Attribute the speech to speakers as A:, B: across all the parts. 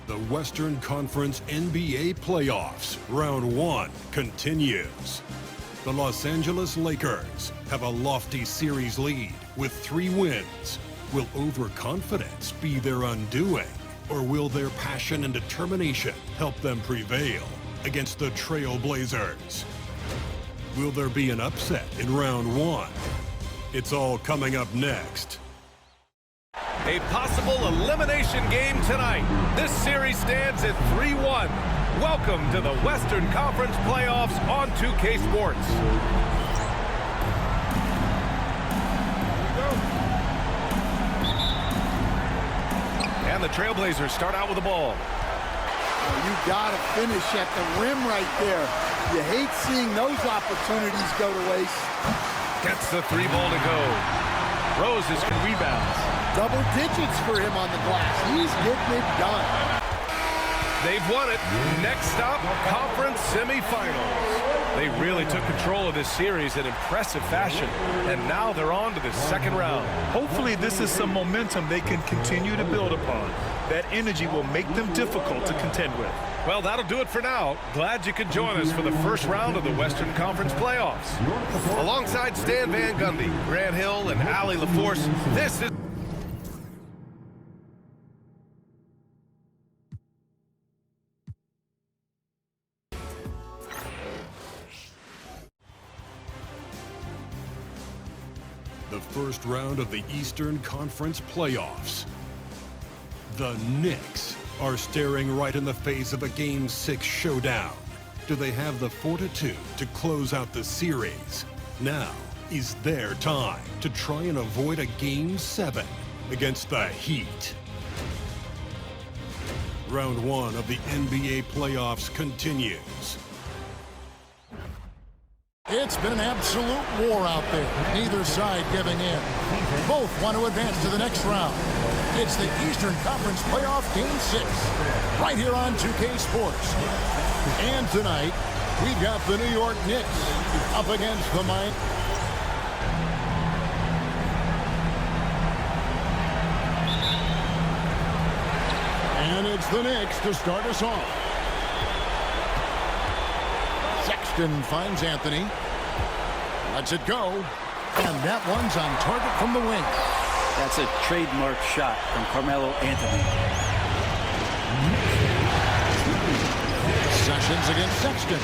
A: The Western Conference NBA playoffs, round 1 continues. The Los Angeles Lakers have a lofty series lead with 3 wins. Will overconfidence be their undoing, or will their passion and determination help them prevail against the Trailblazers? Will there be an upset in round 1? It's all coming up next.
B: A possible elimination game tonight. This series stands at 3-1. Welcome to the Western Conference playoffs on 2K Sports. And the Trailblazers start out with the ball.
C: You gotta finish at the rim right there. You hate seeing those opportunities go to waste.
B: Gets the 3 ball to go. Rose is rebounds.
C: Double digits for him on the glass. He's getting it done.
B: They've won it. Next stop, conference semifinals. They really took control of this series in impressive fashion, and now they're on to the second round.
D: Hopefully this is some momentum they can continue to build upon. That energy will make them difficult to contend with.
B: Well, that'll do it for now. Glad you could join us for the first round of the Western Conference playoffs. Alongside Stan Van Gundy, Grant Hill, and Allie LaForce, this is...
A: The first round of the Eastern Conference playoffs. The Knicks are staring right in the face of a Game 6 showdown. Do they have the fortitude to close out the series? Now is their time to try and avoid a Game 7 against the Heat. Round 1 of the NBA playoffs continues.
E: It's been an absolute war out there. Neither side giving in. Both want to advance to the next round. It's the Eastern Conference Playoff Game 6, right here on 2K Sports. And tonight, we've got the New York Knicks up against the Miami. And it's the Knicks to start us off. Sexton finds Anthony. Lets it go. And that one's on target from the wing.
F: That's a trademark shot from Carmelo Anthony.
E: Sessions against Sexton.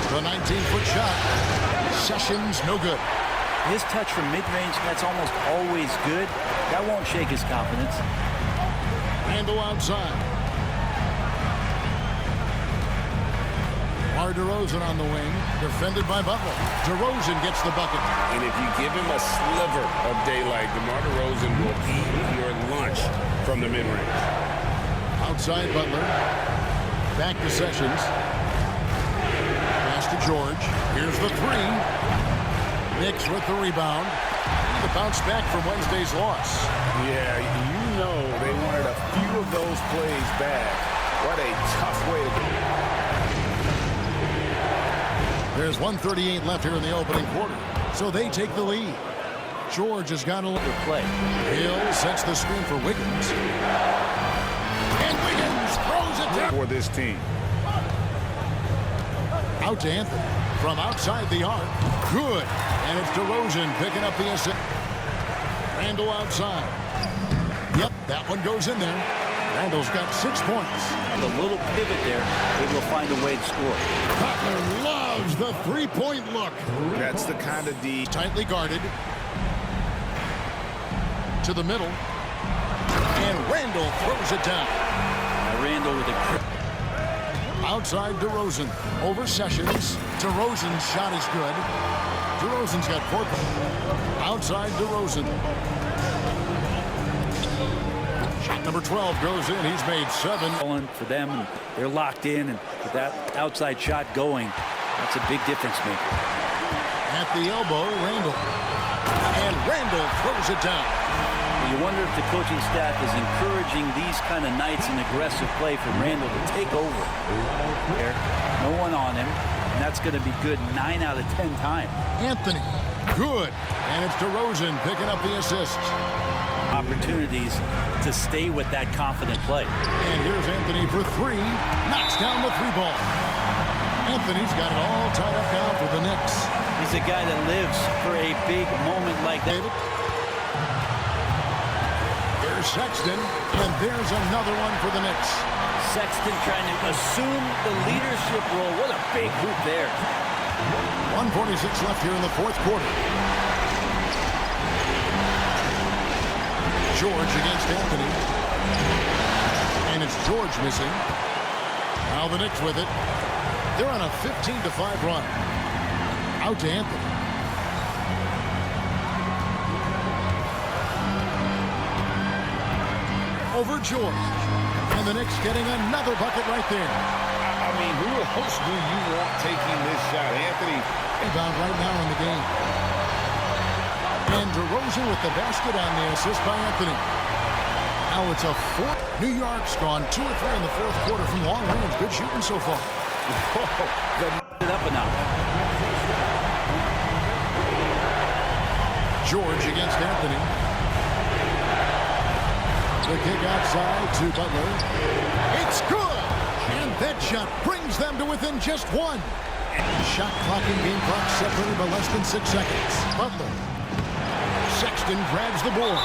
E: The 19-foot shot. Sessions, no good.
F: His touch from mid-range, that's almost always good. That won't shake his confidence.
E: Randle outside. DeRozan on the wing, defended by Butler. DeRozan gets the bucket.
G: And if you give him a sliver of daylight, DeMar DeRozan will eat your lunch from the mid-range.
E: Outside Butler. Back to Sessions. Pass to George. Here's the 3. Knicks with the rebound. The bounce back from Wednesday's loss.
G: Yeah, you know they wanted a few of those plays back. What a tough way to go.
E: There's 1:38 left here in the opening quarter, so they take the lead. George has got a little
F: play.
E: Hill sets the screen for Wiggins. And Wiggins throws it down.
G: For this team.
E: Out to Anthony from outside the arc. Good. And it's DeRozan picking up the assist. Randle outside. Yep, that one goes in there. Randle's got 6 points.
F: And a little pivot there, able to find a way to score.
E: Butler loves the three-point look.
G: That's the kind of D.
E: Tightly guarded. To the middle. And Randle throws it down.
F: Randle with a...
E: Outside DeRozan. Over Sessions. DeRozan's shot is good. DeRozan's got 4 points. Outside DeRozan. Shot number 12 goes in. He's made 7.
F: For them, and they're locked in, and with that outside shot going, that's a big difference maker.
E: At the elbow, Randle. And Randle throws it down.
F: You wonder if the coaching staff is encouraging these kind of nights and aggressive play for Randle to take over. There, no one on him, and that's going to be good 9 out of 10 times.
E: Anthony, good. And it's DeRozan picking up the assist.
F: opportunities to stay with that confident play.
E: And here's Anthony for three. Knocks down the three ball. Anthony's got it all tied up now for the Knicks.
F: He's a guy that lives for a big moment like that.
E: Here's Sexton, and there's another one for the Knicks.
F: Sexton trying to assume the leadership role. What a big hoop there.
E: 1:46 left here in the fourth quarter. George against Anthony. And it's George missing. Now the Knicks with it. They're on a 15-5 run. Out to Anthony. Over George. And the Knicks getting another bucket right there.
G: I mean, who else do you want taking this shot? Anthony.
E: Rebound right now in the game. And DeRozan with the basket on the assist by Anthony. Now it's a 4. New York's gone 2 or 3 in the fourth quarter from long range. Good shooting so far.
F: It up and out.
E: George against Anthony. The kick outside to Butler. It's good! And that shot brings them to within just one. Shot clock and game clock separated by less than 6 seconds. Butler. Sexton grabs the board.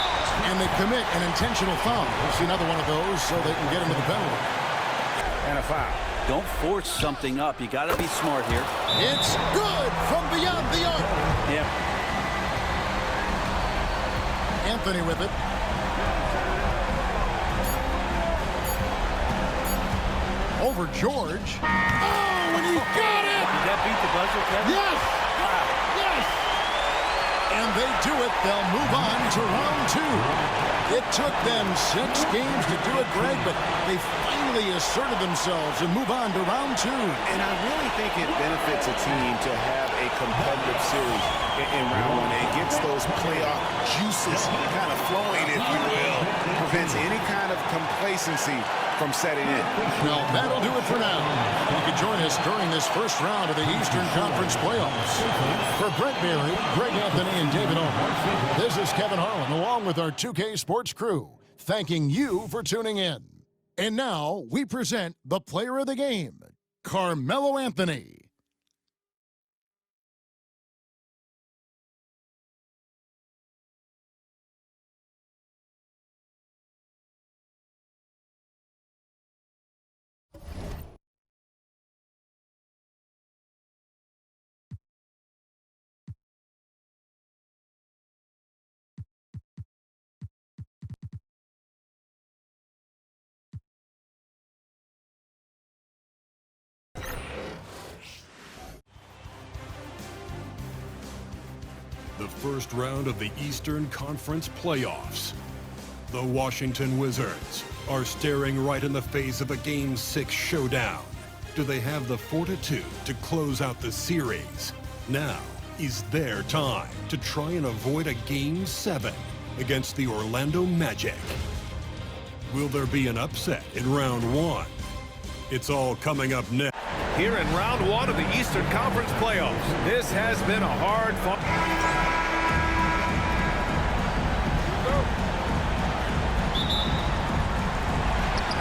E: And they commit an intentional foul. We'll see another one of those so they can get into the penalty.
G: And a foul.
F: Don't force something up. You got to be smart here.
E: It's good from beyond the arc.
F: Yeah.
E: Anthony with it. Over George. Oh, and he got it!
F: Did that beat the buzzer, Kevin?
E: Yes!
F: Wow.
E: Yes! And they do it. They'll move on to round 2. It took them 6 games to do it, Greg, but they finally asserted themselves and move on to round 2.
G: And I really think it benefits a team to have a competitive series in round 1. It gets those playoff juices kind of flowing, if you will. Prevents any kind of complacency from setting in.
E: Well, that'll do it for now. You can join us during this first round of the Eastern Conference playoffs. For Brent Berry, Greg Anthony, and David Ulmer, this is Kevin Harlan along with our 2K Sports crew, thanking you for tuning in. And now we present the player of the game, Carmelo Anthony.
A: The first round of the Eastern Conference playoffs. The Washington Wizards are staring right in the face of a Game 6 showdown. Do they have the fortitude to close out the series? Now is their time to try and avoid a Game 7 against the Orlando Magic. Will there be an upset in round 1? It's all coming up next.
B: Here in round 1 of the Eastern Conference playoffs. This has been a hard fight.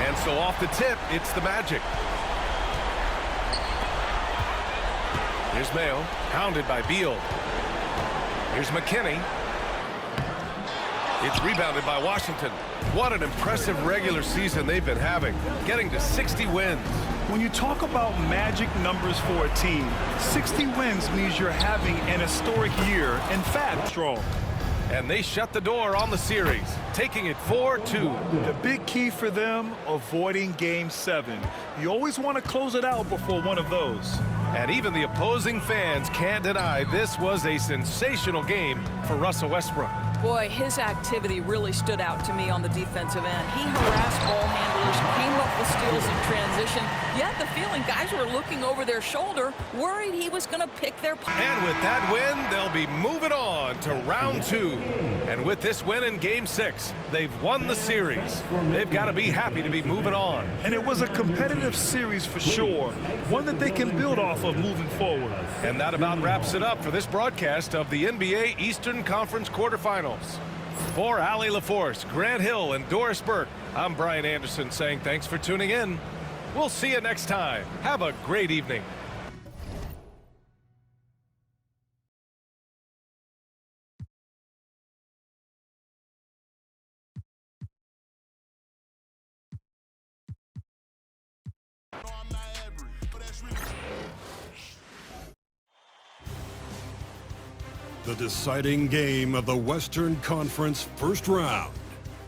B: And so off the tip, it's the Magic. Here's Mayo, hounded by Beal. Here's McKinney. It's rebounded by Washington. What an impressive regular season they've been having, getting to 60 wins.
D: When you talk about magic numbers for a team, 60 wins means you're having an historic year. In fact, strong.
B: And they shut the door on the series, taking it 4-2.
D: The big key for them, avoiding Game 7. You always want to close it out before one of those.
B: And even the opposing fans can't deny this was a sensational game for Russell Westbrook.
H: Boy, his activity really stood out to me on the defensive end. He harassed ball handlers, came up with steals in transition. You had the feeling guys were looking over their shoulder, worried he was going to pick their pocket.
B: And with that win, they'll be moving on to round 2. And with this win in Game 6, they've won the series. They've got to be happy to be moving on.
D: And it was a competitive series for sure, one that they can build off of moving forward.
B: And that about wraps it up for this broadcast of the NBA Eastern Conference quarterfinals. For Allie LaForce, Grant Hill, and Doris Burke, I'm Brian Anderson saying thanks for tuning in. We'll see you next time. Have a great evening.
A: The deciding game of the Western Conference first round.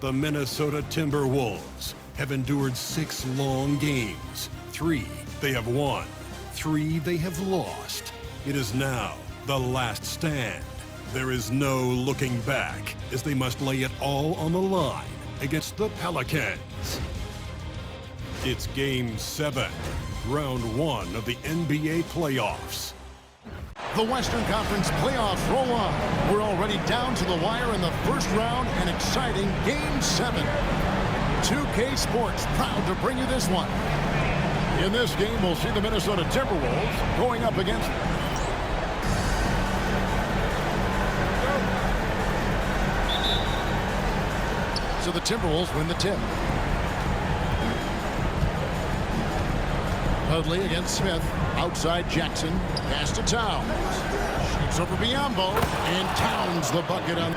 A: The Minnesota Timberwolves have endured 6 long games. 3 they have won, 3 they have lost. It is now the last stand. There is no looking back as they must lay it all on the line against the Pelicans. It's Game 7, Round 1 of the NBA playoffs.
E: The Western Conference playoffs roll on. We're already down to the wire in the first round, an exciting Game 7. 2K Sports proud to bring you this one. In this game, we'll see the Minnesota Timberwolves going up against... So the Timberwolves win the tip. Dudley against Smith. Outside Jackson. Pass to Towns. Shoots over Biyombo. And Towns the bucket on.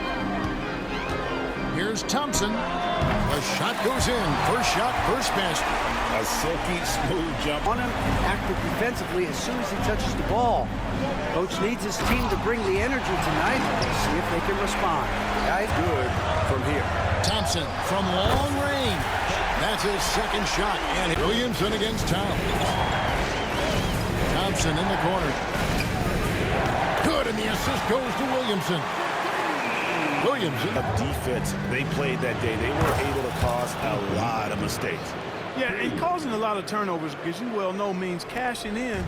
E: Here's Thompson. The shot goes in. First shot, first basket.
G: A silky smooth jump.
I: On him, active defensively as soon as he touches the ball. Coach needs his team to bring the energy tonight. See if they can respond. Guys,
G: Good from here.
E: Thompson from long range. That's his second shot. And Williamson against Towns. Thompson in the corner. Good, and the assist goes to Williamson. Williamson.
G: The defense they played that day, they were able to cause a lot of mistakes.
D: Yeah, and causing a lot of turnovers, as you well know, means cashing in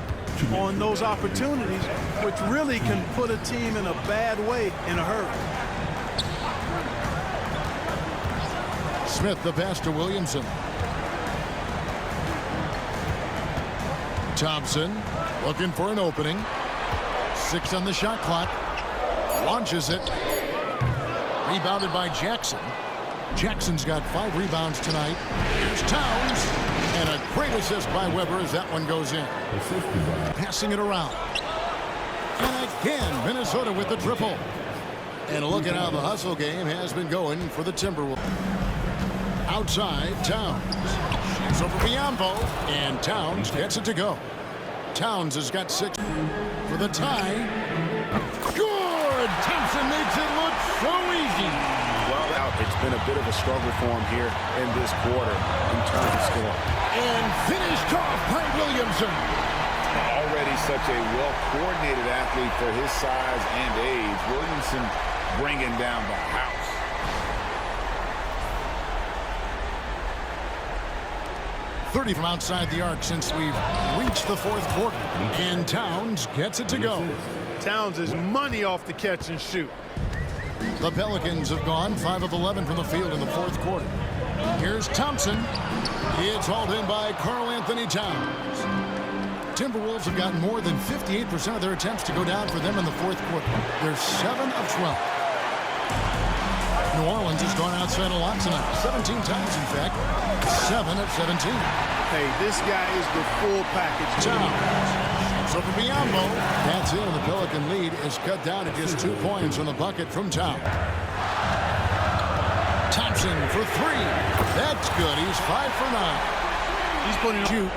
D: on those opportunities, which really can put a team in a bad way in a hurry.
E: Smith the pass to Williamson. Thompson looking for an opening. 6 on the shot clock. Launches it. Rebounded by Jackson. Jackson's got 5 rebounds tonight. Here's Towns. And a great assist by Weber as that one goes in. Passing it around. And again, Minnesota with the triple. And look at how the hustle game has been going for the Timberwolves. Outside, Towns. Shoots over Biyombo. And Towns gets it to go. Towns has got 6 for the tie. Good! Thompson makes it look so easy.
G: Well, it's been a bit of a struggle for him here in this quarter in terms of scoring.
E: And finished off by Williamson.
G: Already such a well-coordinated athlete for his size and age. Williamson bringing down the house.
E: .30 from outside the arc since we've reached the 4th quarter. And Towns gets it to go.
D: Towns is money off the catch and shoot.
E: The Pelicans have gone 5 of 11 from the field in the 4th quarter. Here's Thompson. It's hauled in by Karl Anthony Towns. Timberwolves have gotten more than 58% of their attempts to go down for them in the 4th quarter. They're 7 of 12. New Orleans has gone outside a lot tonight. 17 times, in fact. 7 of 17.
D: Hey, this guy is the full package.
E: Towns. So for Biyombo, that's it, and the Pelican lead is cut down to just 2 points on the bucket from Towns. Thompson for 3. That's good. He's 5 for 9.
D: He's putting
E: shoot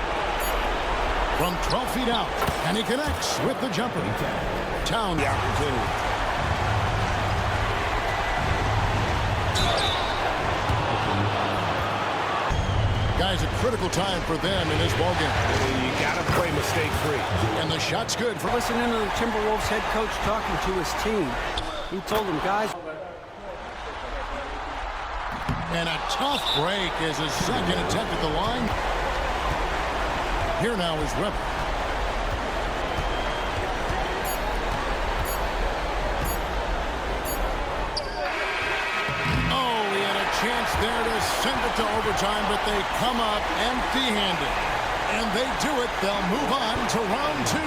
E: from 12 feet out, and he connects with the jumper. Towns.
G: The opportunity.
E: Guys, a critical time for them in this ballgame.
G: You got to play mistake-free.
E: And the shot's good for
I: listening to the Timberwolves head coach talking to his team. He told them, guys.
E: And a tough break is his second attempt at the line. Here now is Weber. Chance there to send it to overtime, but they come up empty-handed. And they do it. They'll move on to round 2.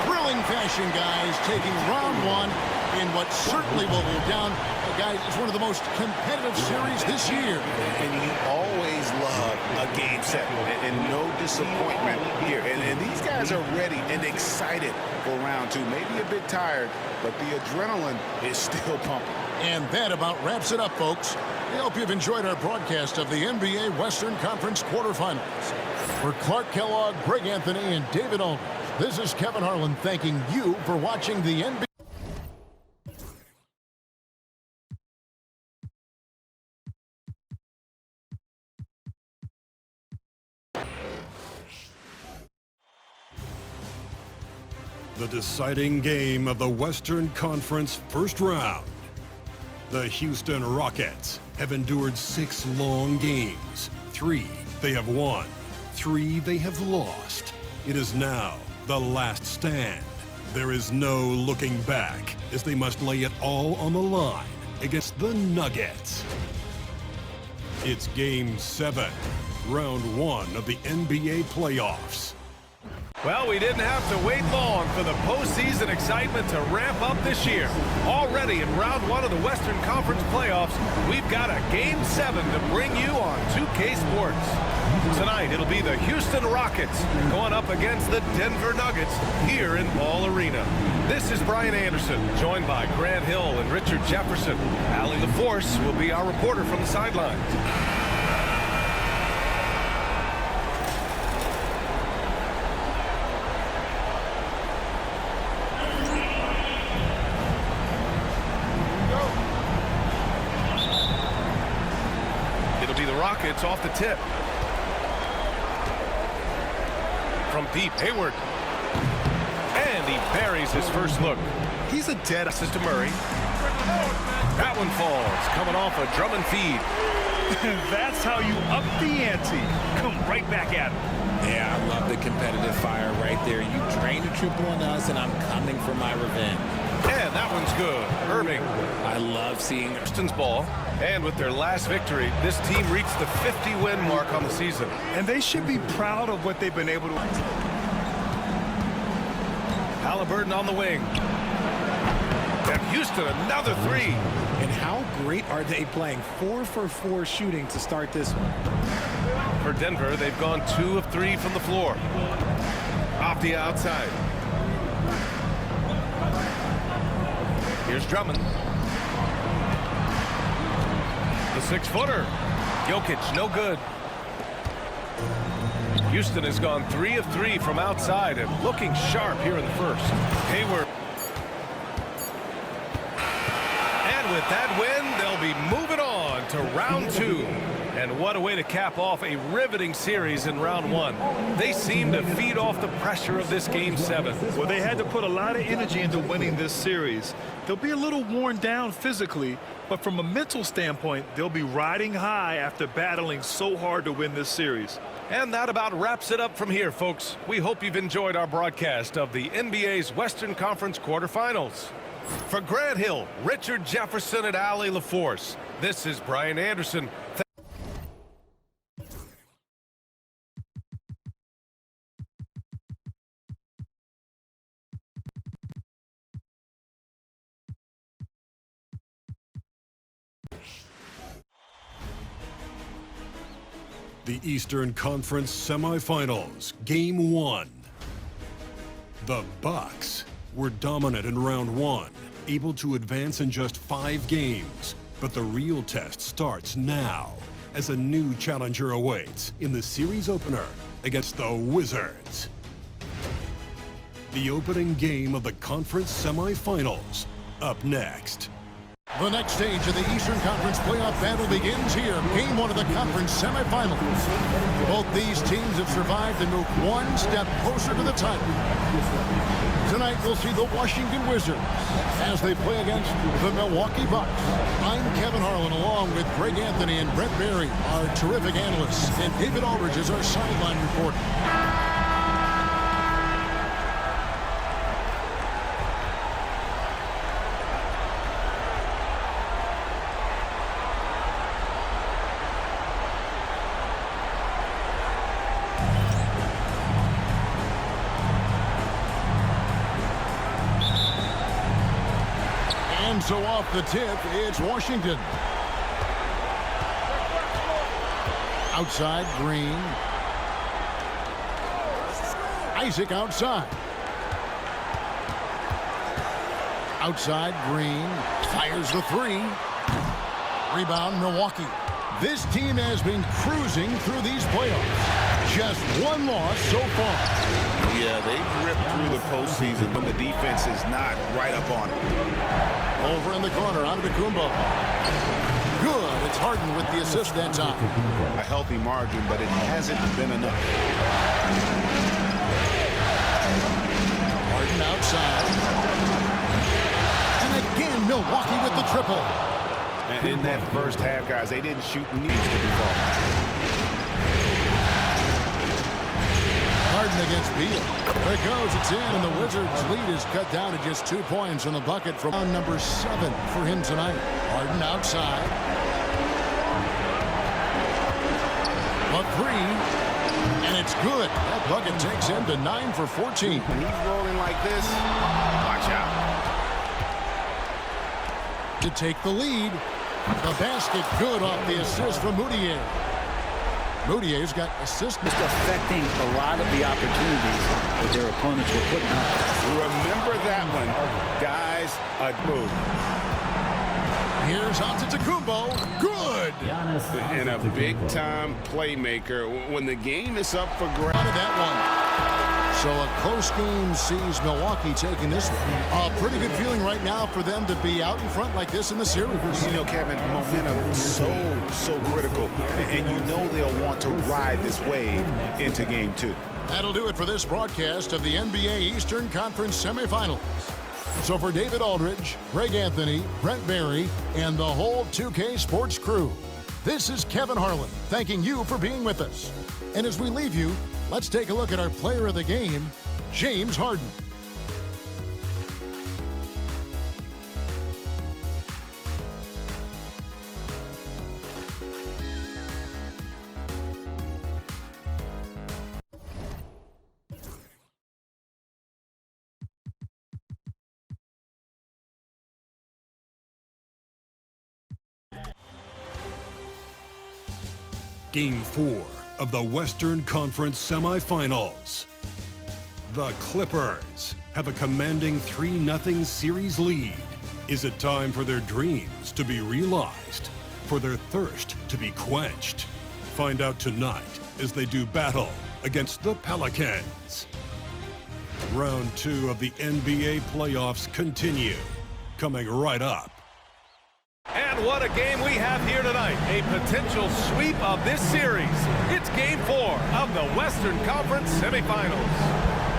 E: Thrilling fashion, guys, taking round 1 in what certainly will go down Guys, it's one of the most competitive series this year.
G: And you always love a game 7, and no disappointment here. And these guys are ready and excited for round 2. Maybe a bit tired, but the adrenaline is still pumping.
E: And that about wraps it up, folks. We hope you've enjoyed our broadcast of the NBA Western Conference quarterfinals. For Clark Kellogg, Greg Anthony, and David Aldridge, this is Kevin Harlan thanking you for watching the NBA.
A: The deciding game of the Western Conference first round. The Houston Rockets have endured 6 long games. 3 they have won, 3 they have lost. It is now the last stand. There is no looking back as they must lay it all on the line against the Nuggets. It's Game 7, Round 1 of the NBA playoffs.
B: Well, we didn't have to wait long for the postseason excitement to ramp up this year. Already in round 1 of the Western Conference playoffs, we've got a Game 7 to bring you on 2K Sports. Tonight, it'll be the Houston Rockets going up against the Denver Nuggets here in Ball Arena. This is Brian Anderson, joined by Grant Hill and Richard Jefferson. Allie LaForce will be our reporter from the sidelines. Rockets off the tip. From deep, Hayward. And he buries his first look. He's a dead assist to Murray. That one falls, coming off a Drummond feed.
J: That's how you up the ante. Come right back at him.
K: Yeah, I love the competitive fire right there. You drained a triple on us, and I'm coming for my revenge.
B: And that one's good. Irving.
K: I love seeing
B: Houston's ball. And with their last victory, this team reached the 50-win mark on the season.
J: And they should be proud of what they've been able to.
B: Halliburton on the wing. And Houston, another 3.
K: And how great are they playing? 4 for 4 shooting to start this one.
B: For Denver, they've gone 2 of 3 from the floor. Off the outside. Here's Drummond. The 6-footer. Jokic, no good. Houston has gone 3 of 3 from outside and looking sharp here in the first. Hayward. And with that win, they'll be moving on to round 2. And what a way to cap off a riveting series in round 1. They seem to feed off the pressure of this Game 7.
J: Well, they had to put a lot of energy into winning this series. They'll be a little worn down physically, but from a mental standpoint, they'll be riding high after battling so hard to win this series.
B: And that about wraps it up from here, folks. We hope you've enjoyed our broadcast of the NBA's Western Conference quarterfinals. For Grant Hill, Richard Jefferson, and Allie LaForce, this is Brian Anderson.
A: The Eastern Conference semifinals, Game 1. The Bucks were dominant in round 1, able to advance in just 5 games. But the real test starts now as a new challenger awaits in the series opener against the Wizards. The opening game of the conference semifinals, up next.
E: The next stage of the Eastern Conference playoff battle begins here. Game 1 of the conference semifinals. Both these teams have survived and moved one step closer to the title. Tonight we'll see the Washington Wizards as they play against the Milwaukee Bucks. I'm Kevin Harlan along with Greg Anthony and Brett Barry, our terrific analysts, and David Aldridge is our sideline reporter. And so off the tip, it's Washington. Outside, Green. Isaac outside. Outside, Green. Fires the three. Rebound, Milwaukee. This team has been cruising through these playoffs. Just one loss so far.
G: Yeah, they've ripped through the postseason when the defense is not right up on it.
E: Over in the corner, Antetokounmpo. Good. It's Harden with the assist that time.
G: A healthy margin, but it hasn't been enough.
E: Harden outside. And again, Milwaukee with the triple.
G: And in that first half, guys, they didn't shoot needs to be ball.
E: Harden against Beal. There it goes. It's in, and the Wizards' lead is cut down to just 2 points on the bucket from number 7 for him tonight. Harden outside. A three, and it's good. That bucket takes him to 9 for 14.
G: When he's rolling like this, watch out.
E: To take the lead. The basket good off the assist from Moutier. Moutier's got assists.
F: Just affecting a lot of the opportunities that their opponents were putting up.
G: Remember that one, guys. A move.
E: Here's Antetokounmpo. Good.
G: And a big-time playmaker when the game is up for grabs.
E: Out of that one. So a close game sees Milwaukee taking this one. A pretty good feeling right now for them to be out in front like this in the series.
G: You know, Kevin, momentum is so critical. And you know they'll want to ride this wave into game 2.
E: That'll do it for this broadcast of the NBA Eastern Conference semifinals. So for David Aldridge, Greg Anthony, Brent Barry, and the whole 2K Sports crew, this is Kevin Harlan thanking you for being with us. And as we leave you, let's take a look at our player of the game, James Harden.
A: Game 4 of the Western Conference semifinals. The Clippers have a commanding 3-0 series lead. Is it time for their dreams to be realized? For their thirst to be quenched? Find out tonight as they do battle against the Pelicans. Round 2 of the NBA playoffs continue. Coming right up.
B: And what a game we have here tonight. A potential sweep of this series. It's Game 4 of the Western Conference semifinals.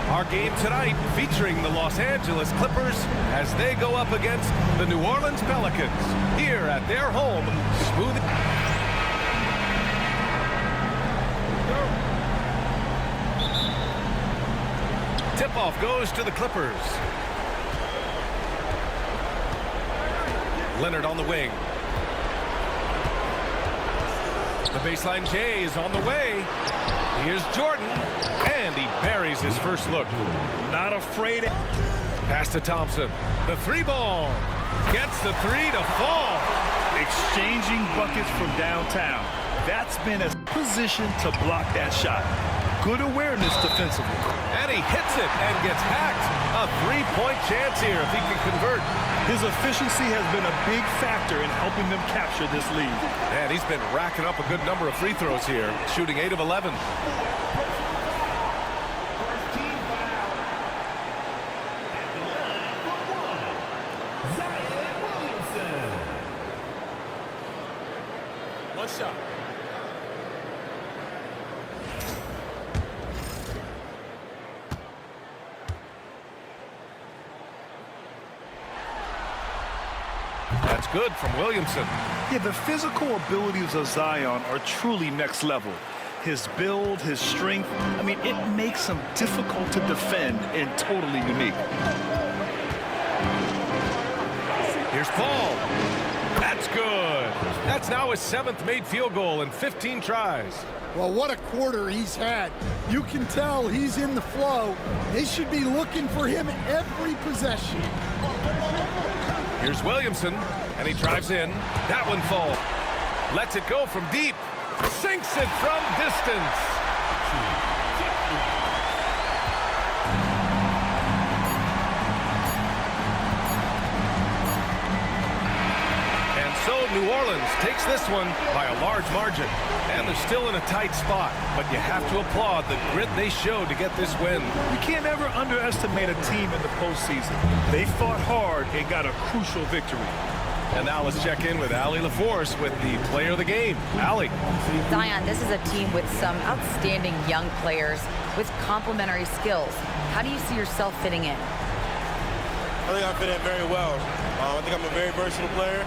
B: Our game tonight featuring the Los Angeles Clippers as they go up against the New Orleans Pelicans here at their home. Smooth. Tip-off goes to the Clippers. Leonard on the wing. The baseline J is on the way. Here's Jordan, and he buries his first look. Not afraid. Pass to Thompson. The three ball. Gets the three to fall.
J: Exchanging buckets from downtown. That's been a position to block that shot. Good awareness defensively.
B: And he hits it and gets hacked. A three-point chance here if he can convert.
J: His efficiency has been a big factor in helping them capture this lead.
B: And he's been racking up a good number of free throws here, shooting 8 of 11.
D: One shot.
B: That's good from Williamson.
J: Yeah, the physical abilities of Zion are truly next level. His build, his strength, I mean, it makes him difficult to defend and totally unique.
B: Here's Paul. That's good. That's now his 7th made field goal in 15 tries.
C: Well, what a quarter he's had. You can tell he's in the flow. They should be looking for him every possession.
B: Here's Williamson, and he drives in. That one falls. Lets it go from deep. Sinks it from distance. And so New Orleans takes this one by a large margin. And they're still in a tight spot, but you have to applaud the grit they showed to get this win.
J: You can't ever underestimate a team in the postseason. They fought hard and got a crucial victory.
B: And now let's check in with Allie LaForce with the player of the game. Allie.
L: Zion, this is a team with some outstanding young players with complementary skills. How do you see yourself fitting in?
M: I think I fit in very well. I think I'm a very versatile player.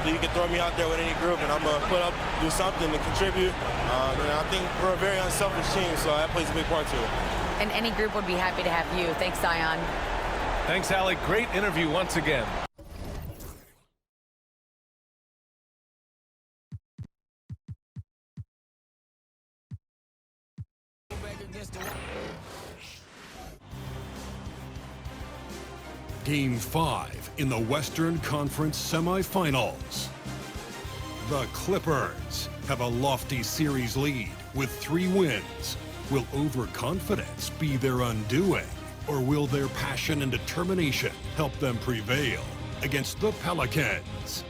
M: So you can throw me out there with any group, and I'm going to put up, do something to contribute. And I think we're a very unselfish team, so that plays a big part to it.
L: And any group would be happy to have you. Thanks, Zion.
B: Thanks, Allie. Great interview once again.
A: Game 5 in the Western Conference semifinals. The Clippers have a lofty series lead with 3 wins. Will overconfidence be their undoing, or will their passion and determination help them prevail against the Pelicans?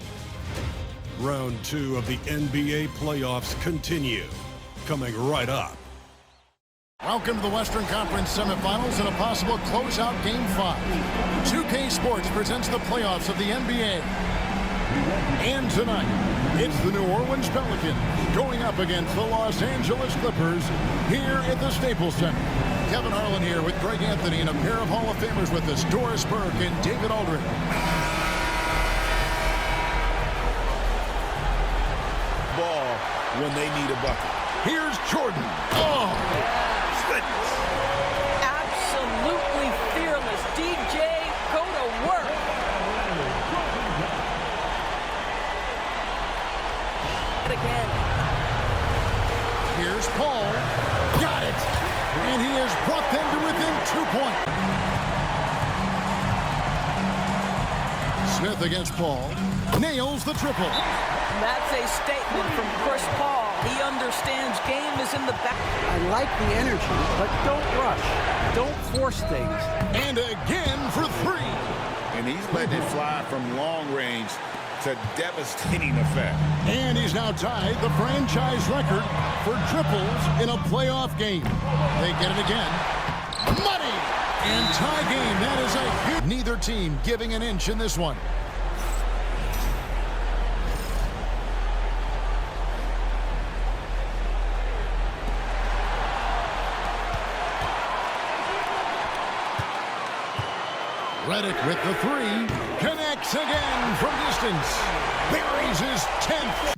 A: Round 2 of the NBA playoffs continue, coming right up.
E: Welcome to the Western Conference semifinals and a possible closeout Game 5. 2K Sports presents the playoffs of the NBA. And tonight, it's the New Orleans Pelicans going up against the Los Angeles Clippers here at the Staples Center. Kevin Harlan here with Greg Anthony and a pair of Hall of Famers with us, Doris Burke and David Aldridge.
G: Ball when they need a bucket.
E: Here's Jordan. Oh, goodness.
H: Absolutely fearless. DJ, go to work. Again.
E: Here's Paul. Got it. And he has brought them to within 2 points. Smith against Paul. Nails the triple.
H: That's a statement from Chris Paul. He understands game is in the back.
I: I like the energy, but don't rush. Don't force things.
E: And again for 3.
G: And he's letting it fly from long range to devastating effect.
E: And he's now tied the franchise record for triples in a playoff game. They get it again. Money! And tie game. That is a huge... Neither team giving an inch in this one. Redick with the 3. Connects again from distance. Buries his 10th.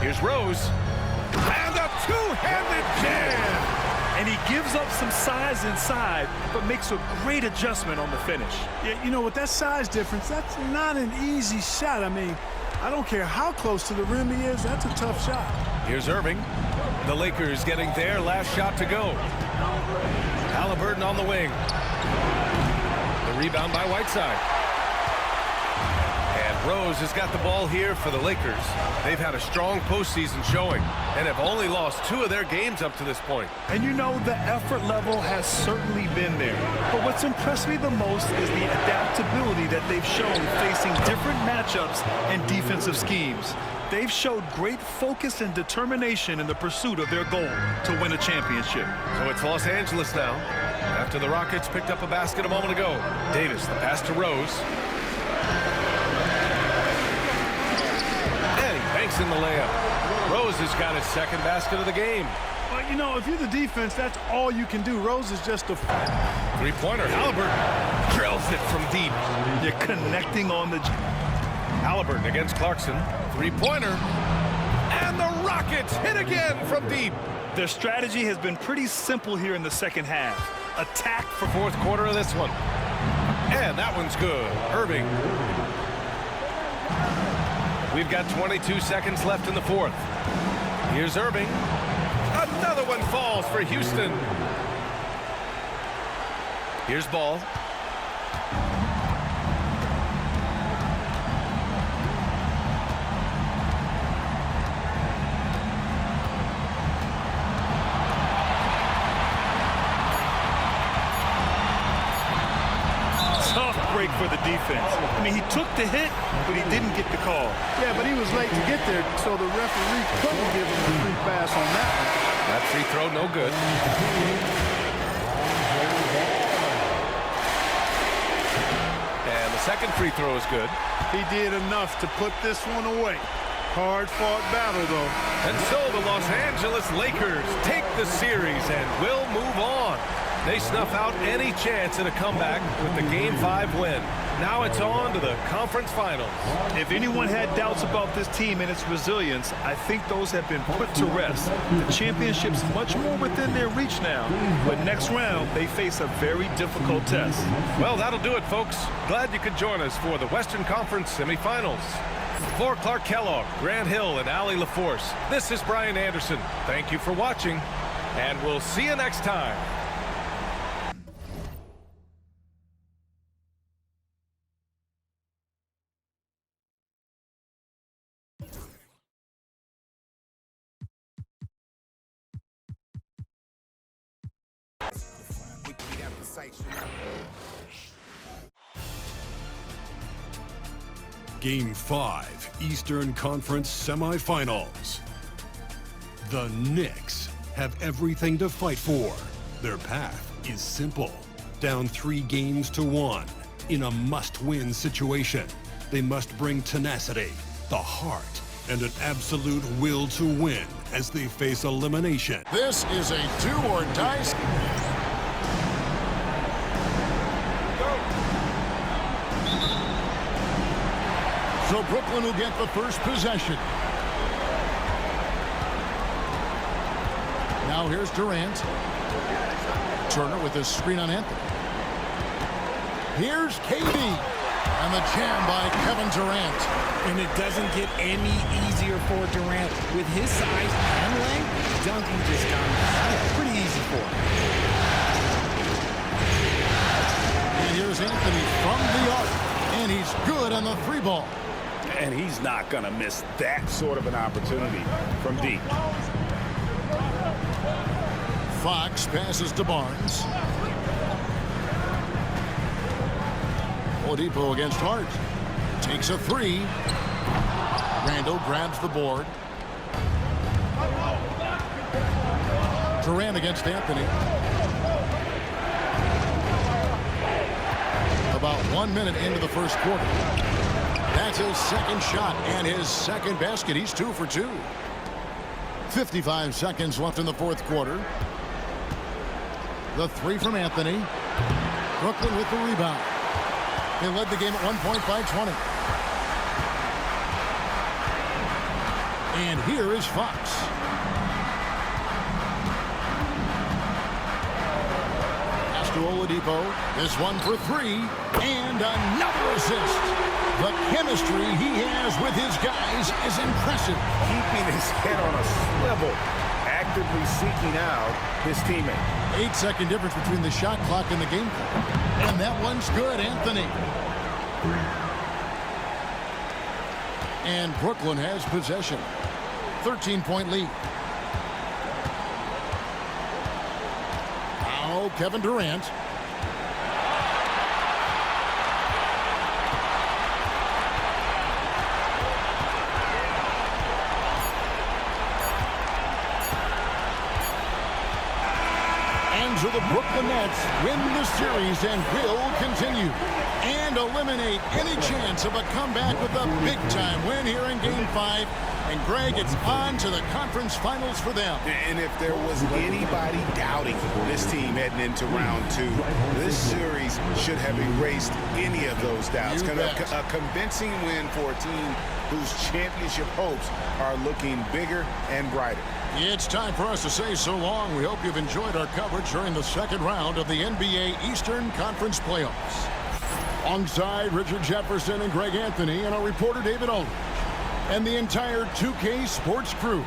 B: Here's Rose. And a two-handed jam.
J: And he gives up some size inside, but makes a great adjustment on the finish.
D: Yeah, you know, with that size difference, that's not an easy shot. I mean, I don't care how close to the rim he is, that's a tough shot.
B: Here's Irving. The Lakers getting their last shot to go. Halliburton on the wing. The rebound by Whiteside. And Rose has got the ball here for the Lakers. They've had a strong postseason showing and have only lost 2 of their games up to this point.
J: And you know, the effort level has certainly been there. But what's impressed me the most is the adaptability that they've shown facing different matchups and defensive schemes. They've showed great focus and determination in the pursuit of their goal to win a championship.
B: So it's Los Angeles now. After the Rockets picked up a basket a moment ago. Davis, the pass to Rose. And he banks in the layup. Rose has got his second basket of the game.
D: Well, you know, if you're the defense, that's all you can do. Rose is just a...
B: Three-pointer. Halliburton drills it from deep.
J: You're connecting on the...
B: Halliburton against Clarkson. Three-pointer. And the Rockets hit again from deep.
J: Their strategy has been pretty simple here in the second half. Attack
B: for fourth quarter of this one. And that one's good. Irving. We've got 22 seconds left in the fourth. Here's Irving. Another one falls for Houston. Here's Ball.
J: Tough break for the defense. I mean, he took the hit, but he didn't get the call.
D: Yeah, but he was late to get there, so the referee couldn't give him a free pass on that one.
B: That free throw, no good. And the second free throw is good.
D: He did enough to put this one away. Hard-fought battle, though.
B: And so the Los Angeles Lakers take the series and will move on. They snuff out any chance at a comeback with the Game 5 win. Now it's on to the conference finals.
J: If anyone had doubts about this team and its resilience, I think those have been put to rest. The championship's much more within their reach now, but next round they face a very difficult test.
B: Well, that'll do it, folks. Glad you could join us for the Western Conference semifinals. For Clark Kellogg, Grant Hill, and Allie LaForce, this is Brian Anderson. Thank you for watching, and we'll see you next time.
A: Game 5, Eastern Conference semifinals. The Knicks have everything to fight for. Their path is simple. Down 3 games to 1. In a must-win situation, they must bring tenacity, the heart, and an absolute will to win as they face elimination.
E: This is a do-or-die. So Brooklyn will get the first possession. Now here's Durant. Turner with his screen on Anthony. Here's KD. And the jam by Kevin Durant.
K: And it doesn't get any easier for Durant. With his size and length, dunking just comes pretty easy for him.
E: And here's Anthony from the arc. And he's good on the 3-ball.
G: And he's not going to miss that sort of an opportunity from deep.
E: Fox passes to Barnes. Oladipo against Hart. Takes a 3. Randall grabs the board. Durant against Anthony. About 1 minute into the first quarter. That's his second shot and his second basket. He's 2 for 2. 55 seconds left in the fourth quarter. The 3 from Anthony. Brooklyn with the rebound. They led the game at 1 point by 20. And here is Fox. Pass to Oladipo. This one for 3. And another assist. The chemistry he has with his guys is impressive.
G: Keeping his head on a swivel, actively seeking out his teammate.
E: 8-second difference between the shot clock and the game clock. And that one's good, Anthony. And Brooklyn has possession. 13-point lead. Now Kevin Durant. So the Brooklyn Nets win the series and will continue and eliminate any chance of a comeback with a big-time win here in Game 5. And, Greg, it's on to the conference finals for them.
G: And if there was anybody doubting this team heading into round 2, this series should have erased any of those doubts. A convincing win for a team whose championship hopes are looking bigger and brighter.
E: It's time for us to say so long. We hope you've enjoyed our coverage during the second round of the NBA Eastern Conference Playoffs. Alongside Richard Jefferson and Greg Anthony and our reporter David Aldridge and the entire 2K Sports crew.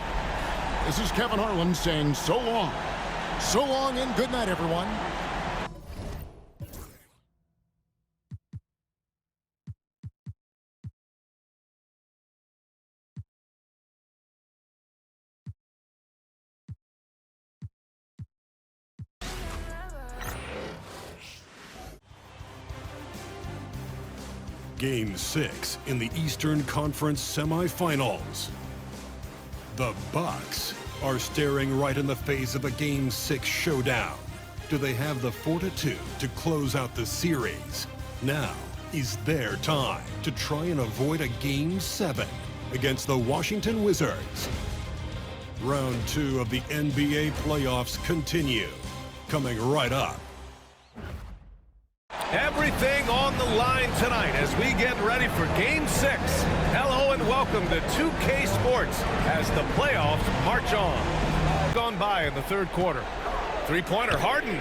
E: This is Kevin Harlan saying so long. So long and good night, everyone.
A: Game 6 in the Eastern Conference semifinals. The Bucks are staring right in the face of a Game 6 showdown. Do they have the fortitude to close out the series? Now is their time to try and avoid a Game 7 against the Washington Wizards. Round 2 of the NBA playoffs continue. Coming right up.
B: Everything on the line tonight as we get ready for Game 6. Hello and welcome to 2K Sports as the playoffs march on. Gone by in the third quarter. Three-pointer, Harden.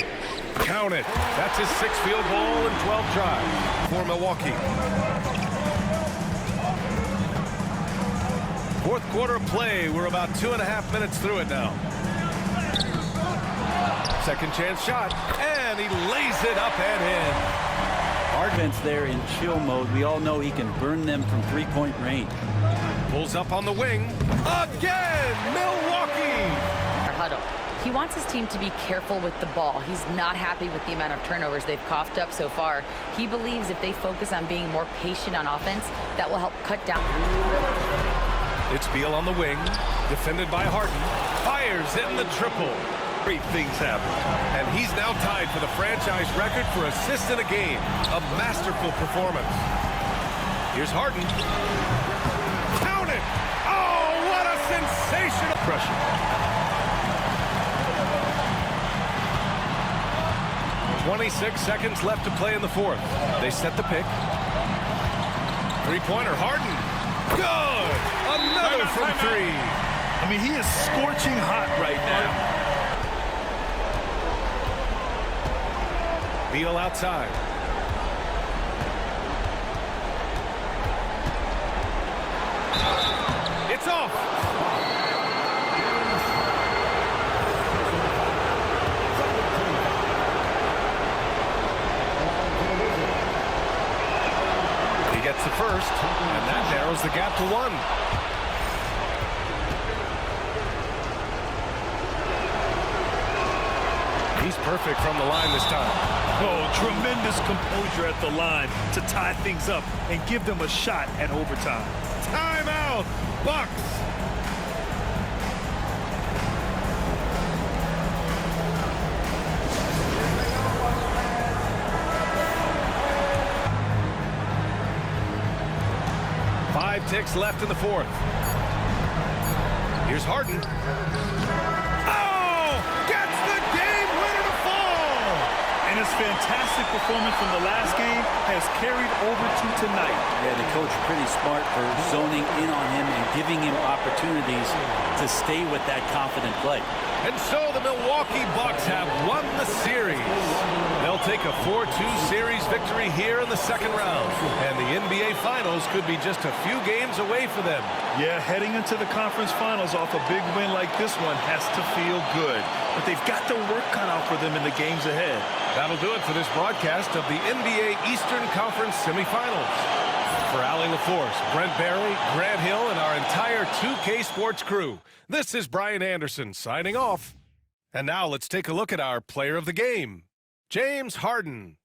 B: Count it. That's his 6th field goal in 12 tries for Milwaukee. Fourth quarter of play. We're about 2.5 minutes through it now. Second chance shot, and he lays it up and in.
F: Hardman's there in chill mode. We all know he can burn them from three-point range.
B: Pulls up on the wing. Again, Milwaukee!
L: Huddle. He wants his team to be careful with the ball. He's not happy with the amount of turnovers they've coughed up so far. He believes if they focus on being more patient on offense, that will help cut down.
B: It's Beal on the wing, defended by Harden. Fires in the triple. Great things happen. And he's now tied for the franchise record for assists in a game. A masterful performance. Here's Harden. Count it! Oh, what a sensational pressure. .26 seconds left to play in the fourth. They set the pick. Three-pointer, Harden. Good! Another from three.
J: I mean, he is scorching hot right now.
B: Beal outside. It's off. He gets the first, and that narrows the gap to 1. He's perfect from the line this time.
J: Oh, tremendous composure at the line to tie things up and give them a shot at overtime.
B: Timeout, Bucks. Five ticks left in the fourth. Here's Harden.
J: And his fantastic performance from the last game has carried over to tonight.
F: Yeah, the coach pretty smart for zoning in on him and giving him opportunities to stay with that confident play.
B: And so the Milwaukee Bucks have won the series. They'll take a 4-2 series victory here in the second round. And the NBA Finals could be just a few games away for them.
J: Yeah, heading into the conference finals off a big win like this one has to feel good. But they've got the work cut out for them in the games ahead.
B: That'll do it for this broadcast of the NBA Eastern Conference semifinals. For Allie LaForce, Brent Barry, Grant Hill, and our entire 2K Sports crew, this is Brian Anderson signing off. And now let's take a look at our player of the game, James Harden.